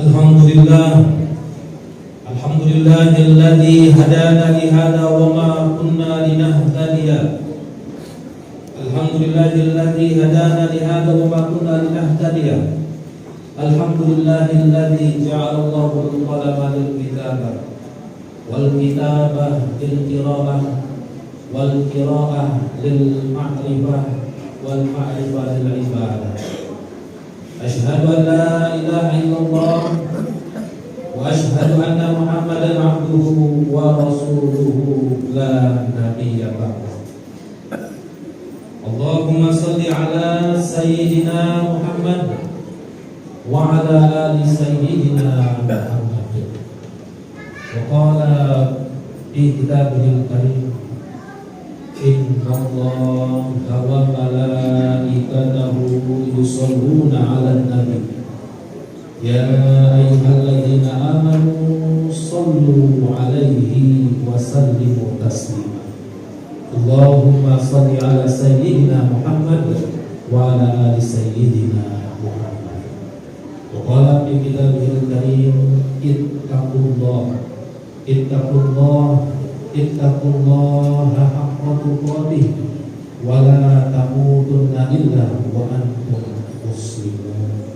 Alhamdulillah, alhamdulillahilladzi hadana li hadza wa ma kunna linahtadiya. Alhamdulillahilladzi hadana li hadza wa ma kunna linahtadiya. Alhamdulillahilladzi ja'ala Allahu al-qalama lil-kitaba wal-kitaba lil-qira'ah wal-qira'ah lil-ma'rifah wal-ma'rifah lil-ibadah. Asyhadu an la ilaha illallah wa asyhadu anna Muhammadan abduhu wa rasuluhu la nabiyya ba'dahu. Allahumma salli ala sayyidina Muhammad wa ala ali sayyidina Muhammad. Wa qala fi kitabihil karim, inna Allaha wa malaikatahu yusholluna 'alan nabi ya ayyuhalladzina amanu shollu 'alaihi wa sallimu taslima. Allahumma shalli 'ala sayyidina Muhammad wa 'ala ali sayyidina Muhammad. Wa qala fi kitabihil karim, ittaqullaha haqqa tuqatih wa la tamutunna illa wa antum muslimun.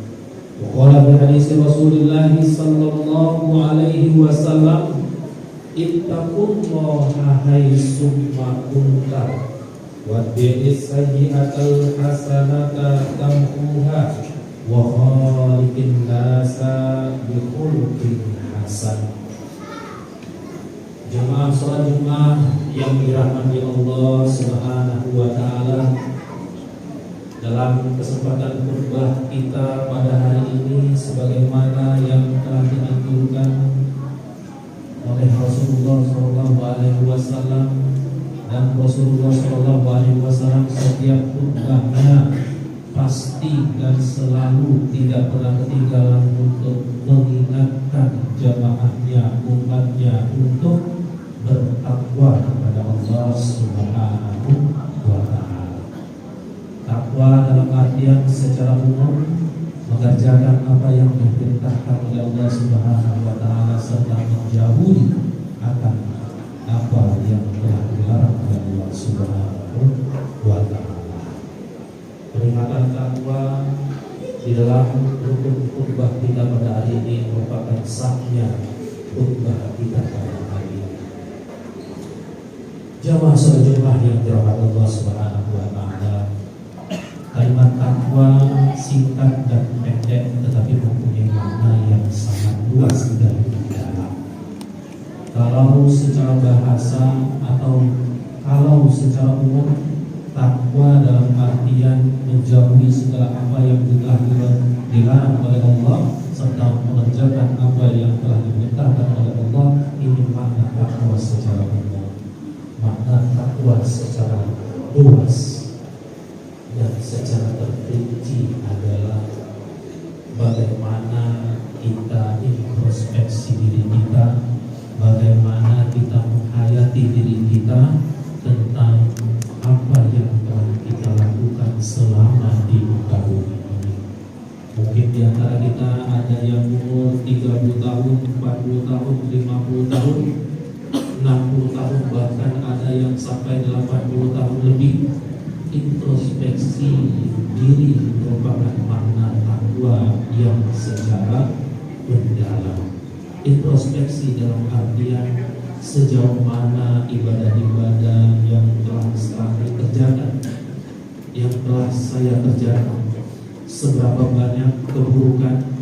Wa qala bi hadis Rasulillah sallallahu alaihi wasallam, ittaqullaha haitsu ma kunta wa bi'is sayyi'atal hasanata tamhuha wa khaliqin nasa bi khuluqin hasan. Jemaah salat Jumat yang dirahmati Allah Subhanahu wa taala, dalam kesempatan khutbah kita pada hari ini sebagaimana yang telah dianjurkan oleh Rasulullah sallallahu alaihi wasallam, dan Rasulullah sallallahu alaihi wasallam setiap khutbahnya pasti dan selalu tidak pernah ketinggalan untuk mengingatkan jamaahnya, umatnya untuk bertakwa kepada Allah Subhanahu wa taala. Takwa dalam artian secara umum mengerjakan apa yang diperintahkan oleh Allah Subhanahu wa taala serta menjauhi akan apa yang telah dilarang oleh Allah Subhanahu wa taala. Peringatan takwa di dalam rukun khutbah kita pada hari ini merupakan sahnya khutbah kita pada hari ini. Jamaah salat Jumat yang dirahmati Allah Subhanahu wa taala, kalimat takwa singkat dan pendek tetapi mempunyai makna yang sangat luas dan mendalam. Kalau secara bahasa atau kalau secara umum, takwa dalam artian menjauhi segala apa yang telah dilarang oleh Allah serta mengerjakan apa yang telah diperintahkan oleh Allah. Ini makna takwa secara umum. Makna takwa secara luas dan secara terperinci adalah bagaimana kita introspeksi diri kita, bagaimana kita menghayati diri kita tentang apa yang telah kita lakukan selama di muka bumi ini. Mungkin di antara kita ada yang umur 30 tahun, 40 tahun, 50 tahun, 60 tahun, bahkan ada yang sampai 80 tahun lebih. Introspeksi diri merupakan makna takwa yang secara mendalam. Introspeksi dalam artian sejauh mana ibadah-ibadah yang telah saya kerjakan, yang telah saya kerjakan, seberapa banyak keburukan,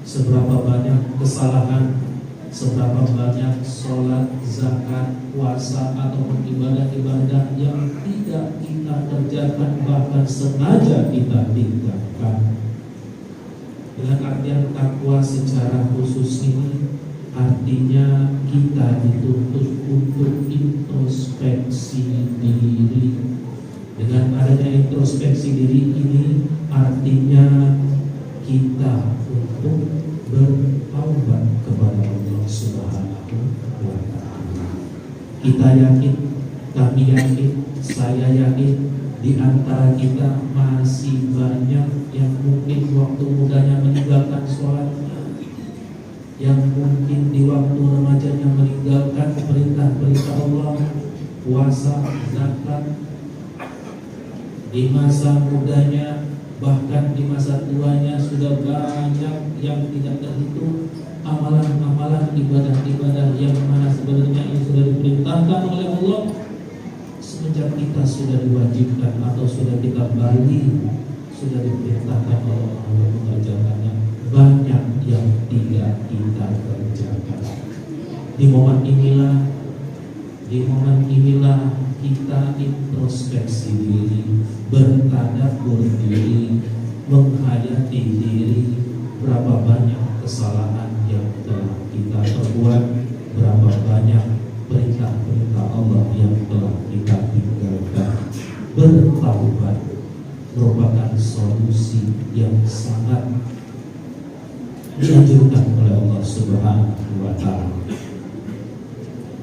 seberapa banyak kesalahan, seberapa banyak sholat, zakat, puasa ataupun ibadah-ibadah yang tidak kita kerjakan, bahkan sengaja kita tinggalkan. Dengan artian takwa secara khusus ini artinya kita dituntut untuk introspeksi diri. Dengan adanya introspeksi diri ini artinya kita untuk bertaubat kepada Allah Subhanahu wa taala. Kita yakin, kami yakin, saya yakin di antara kita masih banyak yang mungkin waktu mudanya meninggalkan sholatnya, yang mungkin di waktu remajanya meninggalkan perintah-perintah Allah, puasa, zakat, di masa mudanya bahkan di masa tuanya sudah banyak yang tidak terhitung amalan-amalan ibadah-ibadah yang mana sebenarnya ini sudah diperintahkan oleh Allah semenjak kita sudah diwajibkan atau sudah kita balik, sudah diperintahkan oleh Allah untuk mengerjakannya, banyak yang tidak kita kerjakan. Di momen inilah kita introspeksi diri, bertadabbur diri, menghayati diri, berapa banyak kesalahan yang telah kita perbuat, berapa banyak perintah-perintah Allah yang telah kita tinggalkan. Bertaubat merupakan solusi yang sangat dianjurkan oleh Allah Subhanahu wa Ta'ala.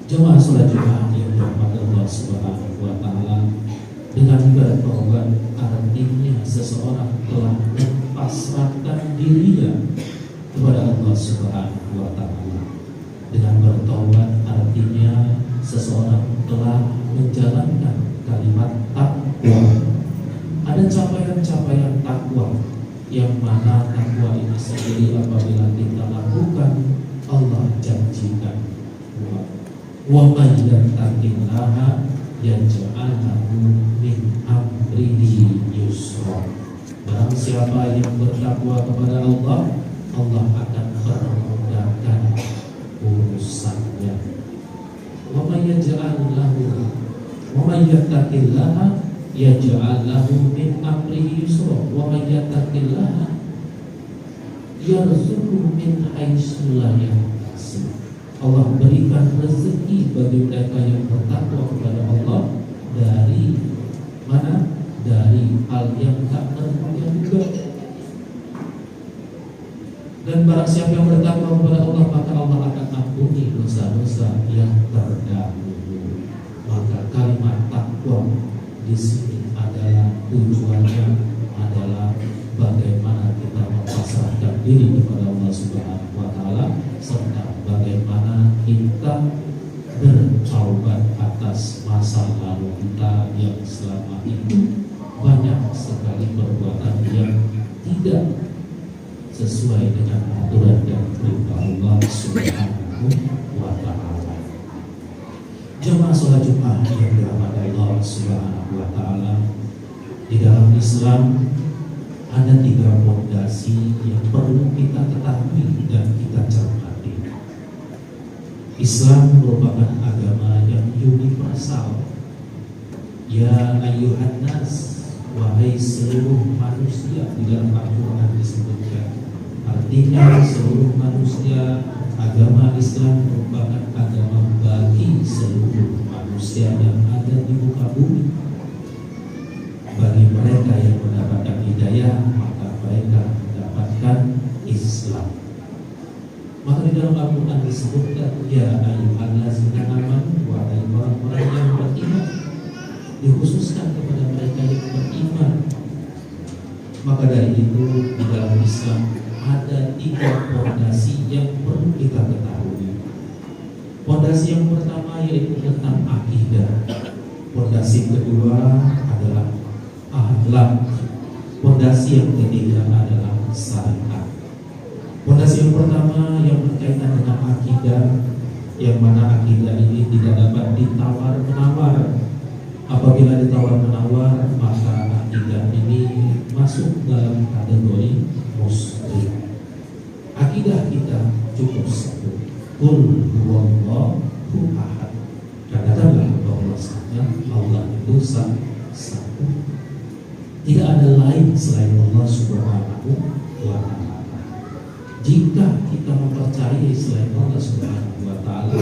Jemaah salat Jumat yang dirahmati Allah Subhanahu wa Ta'ala, dengan bertaubat artinya seseorang telah mempasrahkan dirinya kepada Allah Subhanahu wa Ta'ala. Dengan bertaubat artinya seseorang telah menjalankan kalimat takwa. Ada capaian-capaian takwa yang mana takwa ini sendiri apabila kita lakukan, Allah janjikan wa may yattaqillaha yaj'al lahu min amrihi yusra. Barang siapa yang bertakwa kepada Allah, Allah akan memudahkan urusannya. Wa may yattaqillaha yaj'al lahu min amrihi yusra. Wa may yattaqillaha yarzuqhu min haitsu la yahtasib. Allah berikan rezeki bagi mereka yang bertakwa kepada Allah dari mana? Dari hal yang tak terduga. Dan barang siapa yang bertakwa kepada Allah, maka Allah akan ampuni dosa-dosa yang terdahulu. Maka kalimat takwa di sini adalah tujuannya adalah bagaimana kita mempasrahkan diri kepada Allah Subhanahu wa Ta'ala, serta bagaimana kita bertaubat atas masa lalu kita yang selama ini banyak sekali perbuatan yang tidak sesuai dengan aturan dan perintah Allah Subhanahu wa Ta'ala. Jemaah salat Jumat yang dirahmati Allah Subhanahu wa Ta'ala, di dalam Islam ada 3 fondasi yang perlu kita ketahui dan kita cermati. Islam merupakan agama yang universal. Ya ayyuhan nas, wahai seluruh manusia, di dalam Al-Quran disebutkan. Artinya seluruh manusia, agama Islam merupakan agama bagi seluruh manusia yang ada di muka bumi. Bagi mereka yang mendapatkan hidayah, maka mereka mendapatkan Islam. Maka di dalam Al-Quran disebutkan, ya ayyuhallazina amanu, wahai orang-orang yang beriman, dikhususkan kepada mereka yang beriman. Maka dari itu di dalam Islam ada 3 fondasi yang perlu kita ketahui. Fondasi yang pertama yaitu tentang akidah. Fondasi kedua adalah akhlak. Fondasi yang ketiga adalah syariat. Fondasi yang pertama yang berkaitan dengan akidah, yang mana akidah ini tidak dapat ditawar-menawar. Apabila ditawar-menawar, maka akidah ini masuk dalam kategori musyrik. Akidah kita cukup satu, qul huwallahu ahad. Katakanlah bahwasanya Allah itu satu. Tidak ada lain selain Allah Subhanahu wa Ta'ala. Jika kita mempercayai selain Allah Subhanahu wa Ta'ala,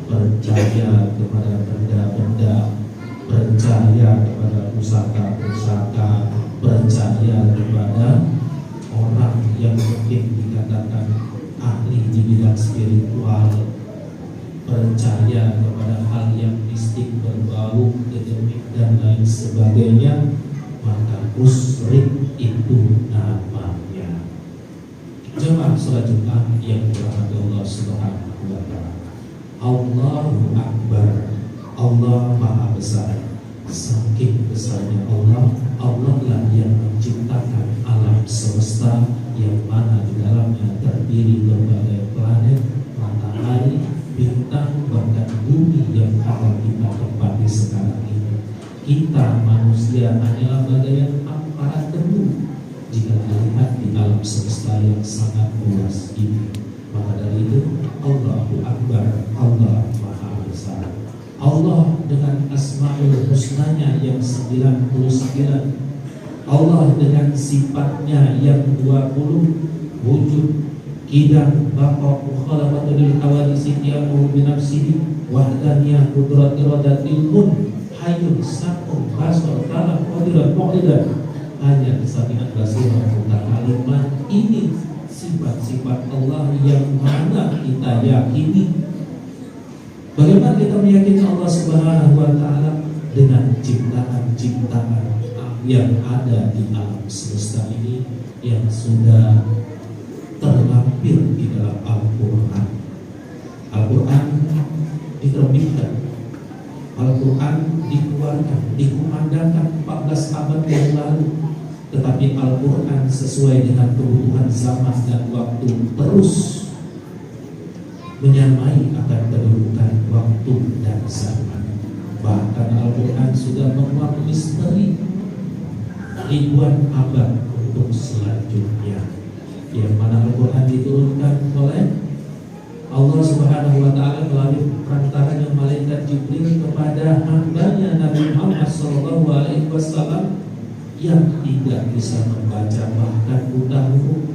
percaya kepada benda-benda, percaya kepada pusaka-pusaka, percaya kepada orang yang mungkin dikatakan ahli di bidang spiritual, percaya kepada hal yang mistik, berbau kedemik dan lain sebagainya, maka musyrik itu namanya. Jemaah salat Jumat yang dirahmati Allah Subhanahu wa taala. Allahu Akbar. Allah Maha Besar. Saking besarnya Allah, Allah lah yang menciptakan alam semesta yang mana di dalamnya terdiri berbagai planet, matahari, bintang, bahkan bumi yang akan kita tempati sekarang ini. Kita manusia hanyalah bagaian hamparan debu jika dilihat di alam semesta yang sangat luas ini. Maka dari itu, Allahu Akbar, Allah Maha Besar. Allah dengan Asmaul Husnanya yang 99, Allah dengan sifatnya yang 20, wujud, qidam, baqa, mukhalafatu hawadisi, qiyamuhu binafsihi, wahdaniyah, qudrat, iradat, ilmun, hayyun, sakum, basar, kalam, qadirat, muqtidat, hanya kesatuan basirah mutakalimah. Ini sifat-sifat Allah yang mana kita yakini. Bagaimana kita meyakini Allah Subhanahu wa taala? Dengan ciptaan-ciptaan yang ada di alam semesta ini yang sudah terlampir di dalam Al-Qur'an. Al-Qur'an diterbitkan, Al-Qur'an dikeluarkan, dikumandangkan 14 abad yang lalu. Tetapi Al-Qur'an sesuai dengan kebutuhan zaman dan waktu terus menyamai akan kedudukan waktu dan zaman. Bahkan Al-Quran sudah memuat misteri ribuan abad untuk selanjutnya, yang mana Al-Quran diturunkan oleh Allah Subhanahu wa taala melalui perantaranya malaikat Jibril kepada hambanya Nabi Muhammad SAW yang tidak bisa membaca bahkan buta huruf.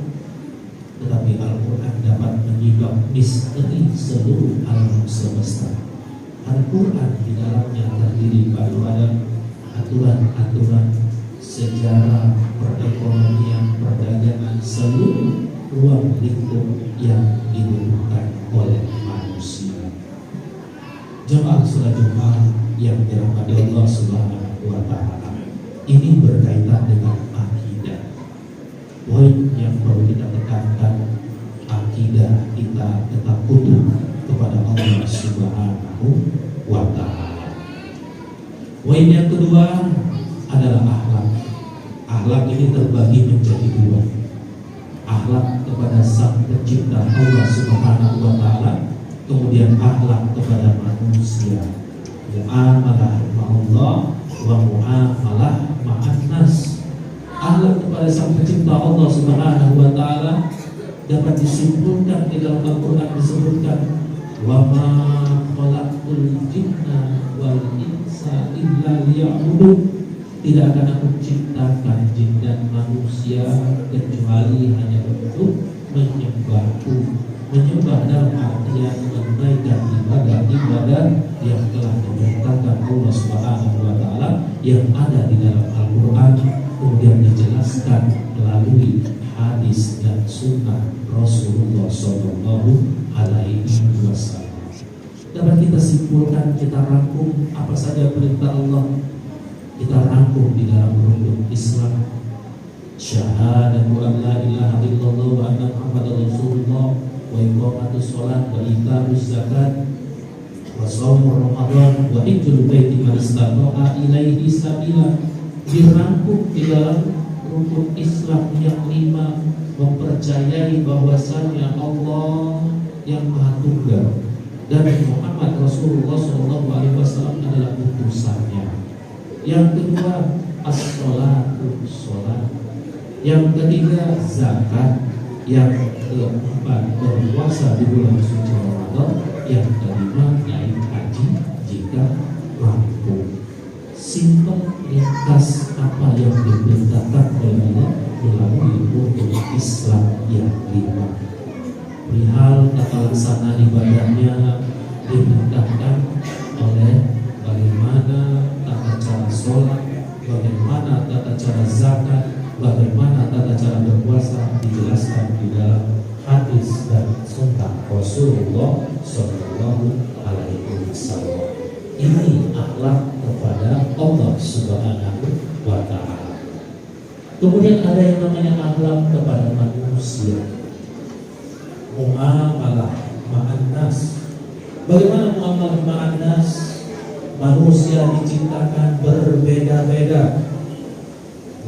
Tetapi Al-Quran dapat menyibak misteri seluruh alam semesta. Al-Quran di dalamnya terdiri pada aturan-aturan sejarah, perekonomian, perdagangan, seluruh ruang lingkup yang dibutuhkan oleh manusia. Jemaah salat Jumat yang dirahmati Allah Subhanahu wa taala, ini berkaitan dengan akidah. Poin yang perlu kita tekankan, akidah kita tetap utuh kepada Allah Subhanahu wa taala. Poin yang kedua adalah akhlak. Akhlak ini terbagi menjadi dua. Akhlak kepada Sang Pencipta Allah Subhanahu wa taala, kemudian akhlak kepada manusia. Muamalah ma'allah wa muamalah ma'an nas. Akhlak kepada Sang Pencipta Allah Subhanahu wa taala dapat disimpulkan di dalam Al-Qur'an, disebutkan wa ma khalaqul jinna wal insa illa liya'budun. Tidak akan aku ciptakan jin dan manusia kecuali hanya untuk menyembahku. Menyembah dalam artian menunaikan ibadah-ibadah yang telah diperintahkan Allah Subhanahu wa taala yang ada di dalam Al-Qur'an, kemudian dijelaskan melalui hadis dan sunnah Rasulullah Sallallahu Alaihi Wasallam. Dapat kita simpulkan, kita rangkum apa saja perintah Allah, kita rangkum di dalam rukun Islam. Syahadatu an la ilaha illallah wa anna Muhammadar Rasulullah, wa iqamatus shalah, wa ita'uz zakat, wa shaumur ramadan, wa hajjul baiti man istata'a ilaihi sabila. Dirangkum di dalam rukun Islam yang 5, mempercayai bahwasanya Allah yang Maha Tunggal dan Muhammad Rasulullah SAW adalah utusannya. Yang kedua, as-sholatu, sholat. Yang ketiga, zakat. Yang keempat, berpuasa di bulan suci Ramadan. Yang kelima, naik haji jika mampu. Simpel, ringkas apa yang diperintahkan oleh Allah melalui rukun Islam yang 5. Perihal tata laksana ibadahnya diperintahkan oleh bagaimana tata cara sholat, bagaimana tata cara zakat, bagaimana tata cara berpuasa, dijelaskan di dalam hadis dan sunnah Rasulullah Sallallahu Alaihi Wasallam. Ini akhlak kepada Allah Subhanahu wa taala. Kemudian ada yang namanya akhlak kepada manusia. muamalah ma'an nas. Bagaimana muamalah ma'an nas? Manusia diciptakan berbeda-beda.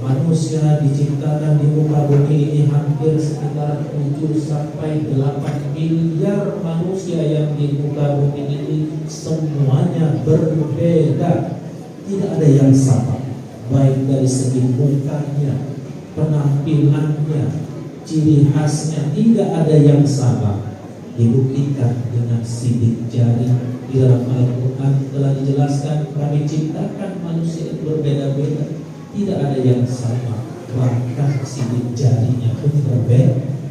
Manusia diciptakan di muka bumi ini hampir sekitar 7 sampai 8 miliar manusia yang di muka bumi ini, semuanya berbeda. Tidak ada yang sama, baik dari segi mukanya, penampilannya, ciri khasnya, tidak ada yang sama. Dibuktikan dengan sidik jari. Di dalam Al-Quran telah dijelaskan, kami ciptakan manusia itu berbeda-beda, tidak ada yang sama, bahkan sidik jarinya pun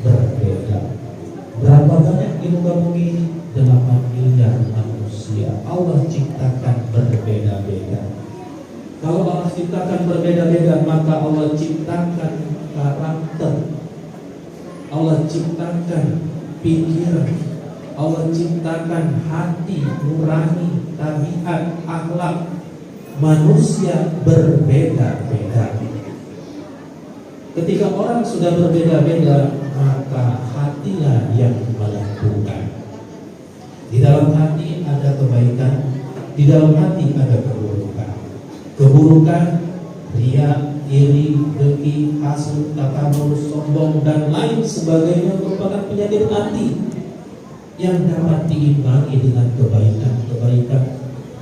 berbeda. Berapa banyak di muka bumi ini? 8 miliar manusia. Allah ciptakan berbeda-beda. Kalau Allah ciptakan berbeda-beda, maka Allah ciptakan karakter, Allah ciptakan pikiran, Allah ciptakan hati nurani, tabiat, akhlak. Manusia berbeda-beda. Ketika orang sudah berbeda-beda, maka hatilah yang menentukan. Di dalam hati ada kebaikan, di dalam hati ada keburukan. Keburukan, riya, iri, dengki, hasud, takabur, sombong, dan lain sebagainya merupakan penyakit hati yang dapat diimbangi dengan kebaikan,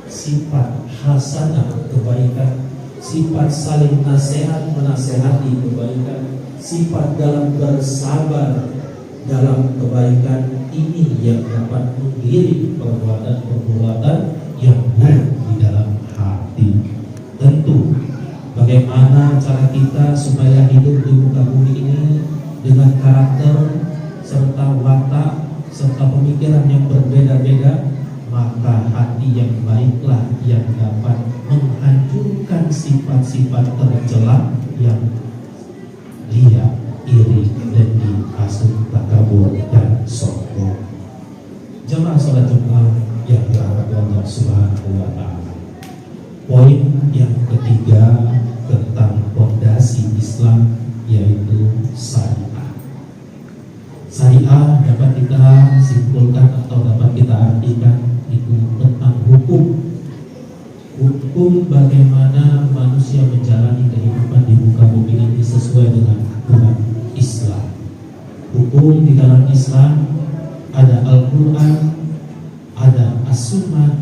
sifat hasanah, kebaikan, sifat saling nasihat, menasehati, kebaikan, sifat dalam bersabar, dalam kebaikan. Ini yang dapat mengiring perbuatan-perbuatan yang buruk di dalam hati. Tentu bagaimana cara kita supaya hidup di muka bumi ini dengan karakter serta watak serta pemikiran yang berbeda-beda, maka hati yang baiklah yang dapat menghancurkan sifat-sifat tercela yang riya, iri, dengki, hasud, takabur, dan sombong. Jemaah salat Jumat yang dirahmati Allah Subhanahu wa taala. Poin yang ketiga tentang fondasi Islam yaitu syariah. Syariah dapat kita simpulkan atau dapat kita artikan itu tentang hukum. Hukum bagaimana manusia menjalani kehidupan di muka bumi ini sesuai dengan aturan Islam. Hukum di dalam Islam ada Al-Quran, ada As-Sunnah,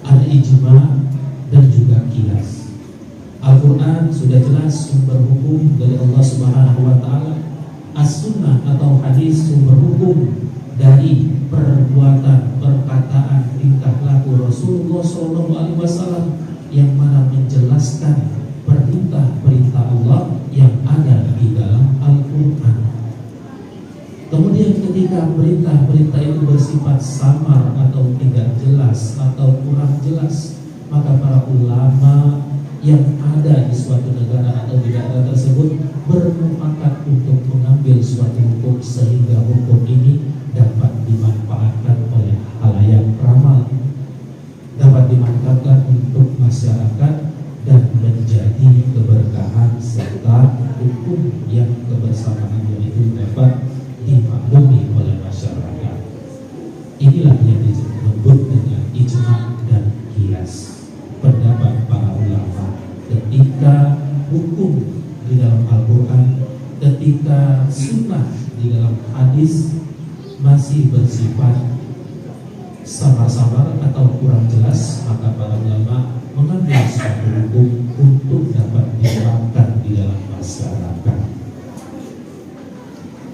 ada Ijma, dan juga Qiyas. Al-Quran sudah jelas sumber hukum dari Allah Subhanahu wa taala. As-Sunnah atau hadis sumber hukum dari perbuatan, perkataan, tingkah laku Rasulullah SAW yang mana menjelaskan perintah-perintah Allah yang ada di dalam Al-Quran. Kemudian ketika perintah-perintah itu bersifat samar atau tidak jelas atau kurang jelas, maka para ulama yang ada di suatu negara atau di daerah tersebut bermufakat untuk mengambil suatu hukum sehingga hukum ini dapat dimanfaatkan oleh khalayak ramal, dapat dimanfaatkan untuk masyarakat dan menjadi keberkahan serta hukum yang kebersamaannya itu dapat dimaklumi oleh masyarakat. Inilah yang disebut dengan ijma dan qiyas. Pendapat para ulama ketika hukum di dalam Al-Quran, ketika sunnah di dalam hadis masih bersifat samar-samar atau kurang jelas, maka para ulama mengambil suatu hukum untuk dapat diterapkan di dalam masyarakat.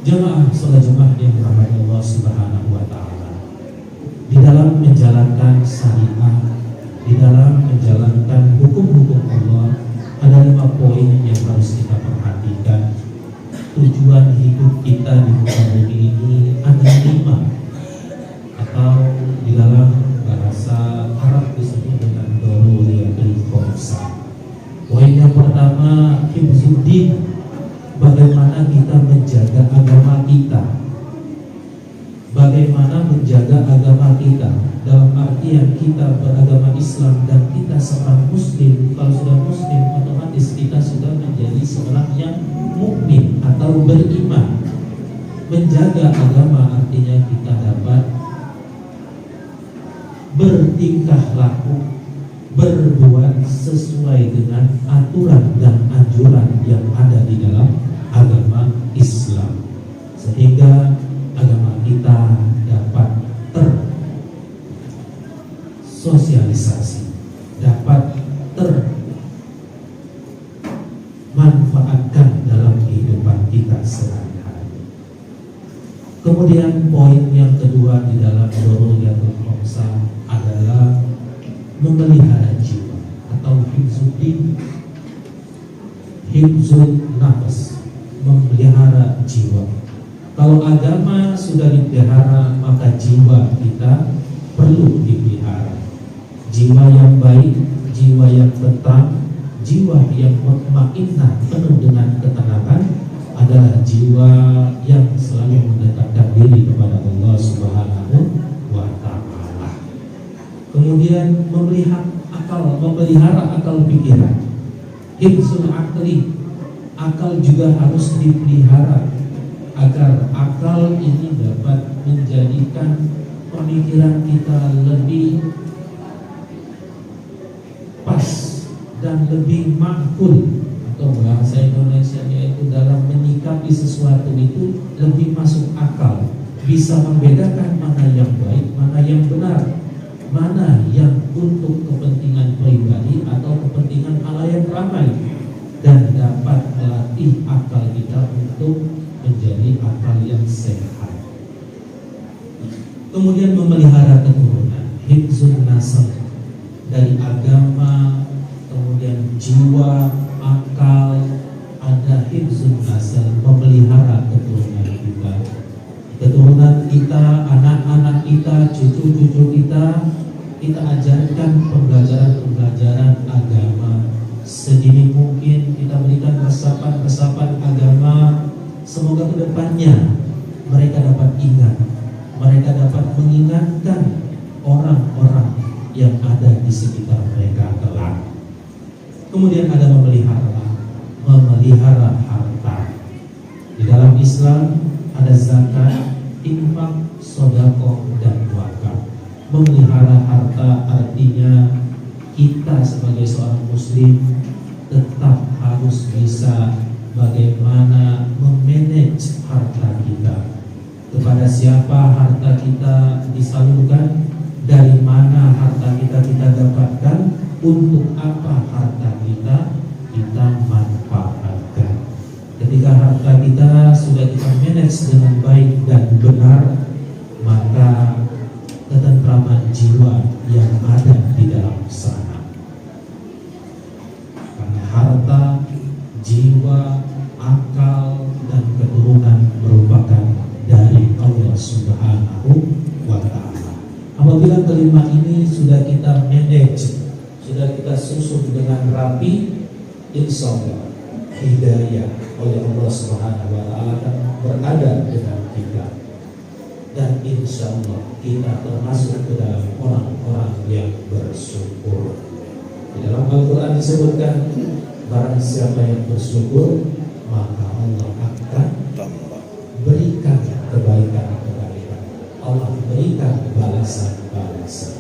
Jemaah salat Jumat yang dirahmati Allah Subhanahu wa taala, di dalam menjalankan syariah, di dalam menjalankan hukum-hukum Allah, ada 5 poin yang harus kita perhatikan. Tujuan hidup kita di muka bumi ini ada 5, atau di dalam bahasa Arab disebut dengan daruriyatul khamsah. Poin yang pertama, hifzuddin, bagaimana kita menjaga agama kita. Bagaimana menjaga agama kita dalam artian kita beragama Islam dan kita seorang muslim. Kalau sudah muslim, otomatis kita sudah menjadi seorang yang mukmin atau beriman. Menjaga agama artinya bertingkah laku, berbuat sesuai dengan aturan dan anjuran yang ada di dalam agama Islam, sehingga agama kita dapat tersosialisasi, dapat termanfaatkan dalam kehidupan kita sehari-hari. Kemudian poin yang kedua di dalam Daruriyatul Khamsah adalah memelihara jiwa atau hifzul nafas, memelihara jiwa. Kalau agama sudah dipelihara, maka jiwa kita perlu dipelihara. Jiwa yang baik, jiwa yang tenang, jiwa yang mutmainnah, penuh dengan ketenangan adalah jiwa yang selalu mendekatkan diri kepada Allah Subhanahu wa Ta'ala. Kemudian memelihara akal pikiran. Hifzul akli, akal juga harus dipelihara agar akal ini dapat menjadikan pemikiran kita lebih pas dan lebih makul, atau bahasa Indonesia yaitu dalam menyikapi sesuatu itu lebih masuk akal, bisa membedakan mana yang baik, mana yang benar, mana yang untuk kepentingan pribadi atau kepentingan halayak ramai, dan dapat melatih akal kita untuk menjadi akal yang sehat. Kemudian memelihara keturunan, hifzun nasab, dari agama, kemudian jiwa, akal, ada hifzun nasab, memelihara keturunan kita. Keturunan kita, anak-anak kita, cucu-cucu kita ajarkan pembelajaran agama. Sedini mungkin kita berikan resapan agama. Semoga kedepannya mereka dapat ingat, mereka dapat mengingatkan orang-orang yang ada di sekitar mereka kelak. Kemudian ada memelihara harta. Di dalam Islam ada zakat, infak, sedekah, dan wakaf. Memelihara harta artinya kita sebagai seorang muslim tetap harus bisa bagaimana memanage harta kita. Kepada siapa harta kita disalurkan, dari mana harta kita dapatkan, untuk apa harta kita manfaatkan. Ketika harta kita sudah kita manage dengan baik dan benar, maka ketentraman jiwa yang ada di dalam sana. Karena harta, jiwa, akal, dan keturunan merupakan dari Allah Subhanahu wa Ta'ala. Apabila kelima ini sudah kita manage, sudah kita susun dengan rapi, insya Allah hidayah oleh Allah Subhanahu wa Ta'ala akan berada dengan kita, dan insya Allah kita termasuk ke dalam orang-orang yang bersyukur. Di dalam Al-Quran disebutkan, barang siapa yang bersyukur, maka Allah akan berikan kebaikan. Allah berikan balasan-balasan.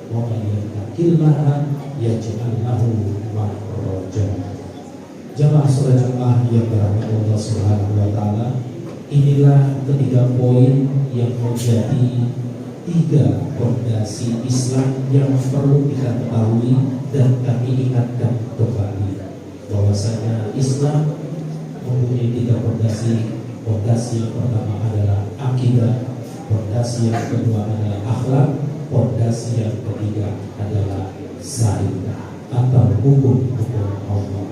Wa man yattaqillaha yaj'al lahu makhraja. Jamaah salat Jumat yang dirahmati Allah Subhanahu wa Ta'ala, inilah ketiga poin yang menjadi tiga fondasi Islam yang perlu kita ketahui dan kami ingatkan kembali bahwasanya Islam mempunyai tiga fondasi. Fondasi yang pertama adalah akidah, fondasi yang kedua adalah akhlak, fondasi yang ketiga adalah syariat atau hukum Allah.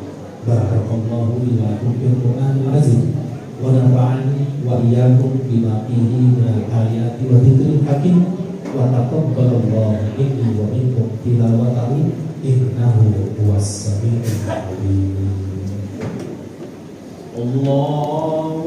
Barakallahu li wa lakum fil Qur'anil azim wa nafa'ani wa iyyakum bima fihi minal ayati wa dzikril hakim wa taqabbalallahu minni wa minkum tilawatahu innahu huwas samiul alim. Allah